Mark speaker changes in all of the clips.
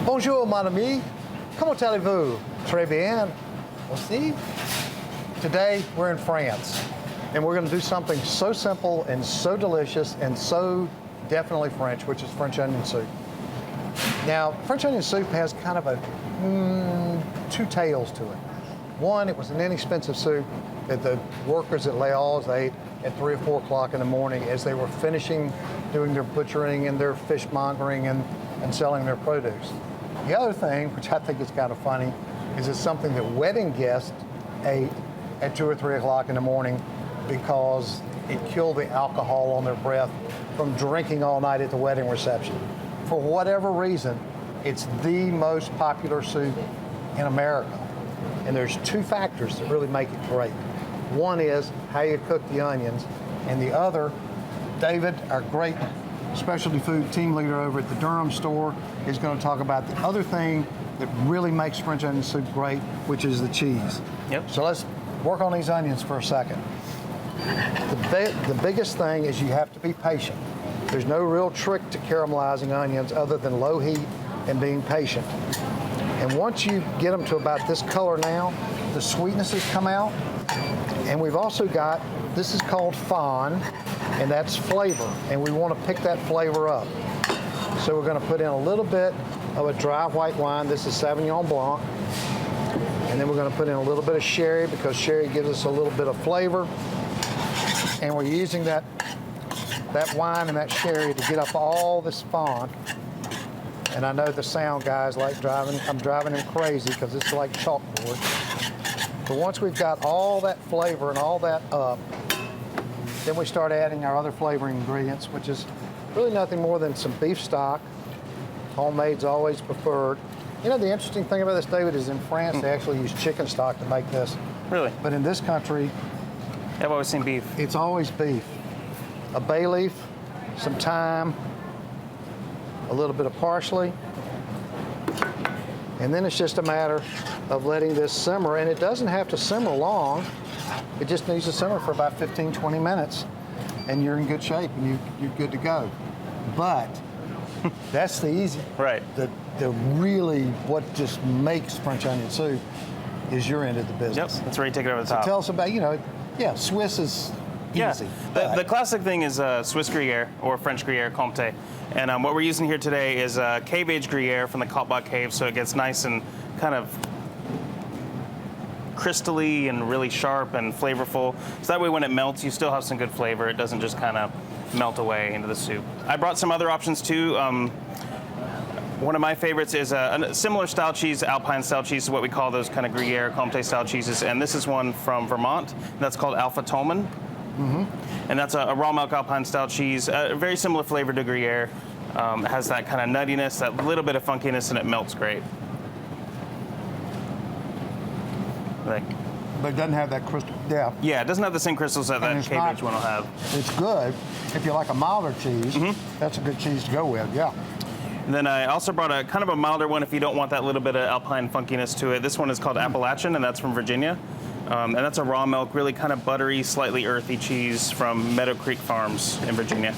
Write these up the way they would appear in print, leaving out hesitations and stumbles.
Speaker 1: Bonjour, mon ami. Comment allez-vous? Très bien. Aussi. Today, we're in France, and we're going to do something so simple and so delicious and so definitely French, which is French onion soup. Now, French onion soup has kind of two tales to it. One, it was an inexpensive soup that the workers at Les Halles ate at 3 or 4 o'clock in the morning as they were finishing doing their butchering and their fishmongering and selling their produce. The other thing, which I think is kind of funny, is it's something that wedding guests ate at 2 or 3 o'clock in the morning because it killed the alcohol on their breath from drinking all night at the wedding reception. For whatever reason, it's the most popular soup in America. And there's two factors that really make it great. One is how you cook the onions, and the other, David, our great specialty food team leader over at the Durham store, is going to talk about the other thing that really makes French onion soup great, which is the cheese.
Speaker 2: Yep.
Speaker 1: So let's work on these onions for a second. The biggest thing is you have to be patient. There's no real trick to caramelizing onions other than low heat and being patient. And once you get them to about this color now, the sweetnesses come out. And we've also got, this is called fawn, and that's flavor. And we want to pick that flavor up. So we're going to put in a little bit of a dry white wine. This is Sauvignon Blanc. And then we're going to put in a little bit of sherry because sherry gives us a little bit of flavor. And we're using that wine and that sherry to get up all this fawn. And I know the sound guys like I'm driving them crazy because it's like chalkboard. But once we've got all that flavor and all that up, then we start adding our other flavoring ingredients, which is really nothing more than some beef stock. Homemade's always preferred. You know, the interesting thing about this, David, is in France, they actually use chicken stock to make this.
Speaker 2: Really?
Speaker 1: But in this country,
Speaker 2: I've always seen beef.
Speaker 1: it's always beef. A bay leaf, some thyme, a little bit of parsley, and then it's just a matter of letting this simmer, and it doesn't have to simmer long. It just needs to simmer for about 15, 20 minutes, and you're in good shape, and you're good to go. But that's the easy.
Speaker 2: Right.
Speaker 1: The really, what just makes French onion soup is your end of the business.
Speaker 2: Yep, that's where you take it over the
Speaker 1: So
Speaker 2: top.
Speaker 1: tell us about, Swiss is easy.
Speaker 2: The classic thing is Swiss Gruyere or French Gruyere Comté. And what we're using here today is cave-aged Gruyere from the Kaltbach Cave, so it gets nice and kind of crystally and really sharp and flavorful. So that way when it melts, you still have some good flavor. It doesn't just kind of melt away into the soup. I brought some other options too. One of my favorites is a similar style cheese, Alpine style cheese, is what we call those kind of Gruyere Comté style cheeses. And this is one from Vermont. That's called Alpha Tolman. Mm-hmm. And that's a raw milk Alpine style cheese, very similar flavor to Gruyere. It has that kind of nuttiness, that little bit of funkiness, and it melts great.
Speaker 1: But it doesn't have that crystal. Yeah.
Speaker 2: Yeah, it doesn't have the same crystals that that cave-aged one will have.
Speaker 1: It's good. If you like a milder cheese, that's a good cheese to go with, yeah.
Speaker 2: And then I also brought a kind of a milder one if you don't want that little bit of Alpine funkiness to it. This one is called Appalachian, and that's from Virginia. And that's a raw milk, really kind of buttery, slightly earthy cheese from Meadow Creek Farms in Virginia.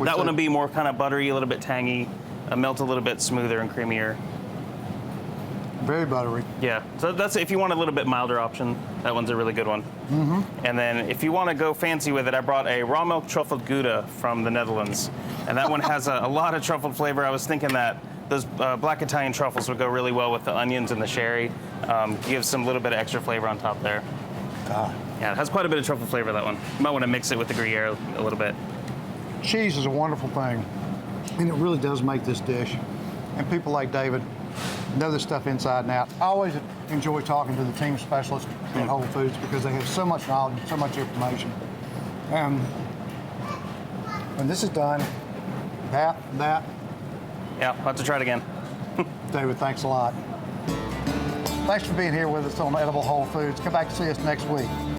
Speaker 2: That one will be more kind of buttery, a little bit tangy, melt a little bit smoother and creamier.
Speaker 1: Very buttery.
Speaker 2: Yeah, so that's if you want a little bit milder option, that one's a really good one.
Speaker 1: Mm-hmm.
Speaker 2: And then if you want to go fancy with it, I brought a raw milk truffled Gouda from the Netherlands. And that one has a lot of truffled flavor. I was thinking that those black Italian truffles would go really well with the onions and the sherry. Gives some little bit of extra flavor on top there. Yeah, it has quite a bit of truffle flavor, that one. You might want to mix it with the Gruyere a little bit.
Speaker 1: Cheese is a wonderful thing, and it really does make this dish. And people like David know this stuff inside and out. I always enjoy talking to the team specialists at Whole Foods because they have so much knowledge, so much information. And when this is done, that.
Speaker 2: Yeah, I'll have to try it again.
Speaker 1: David, thanks a lot. Thanks for being here with us on Edible Whole Foods. Come back to see us next week.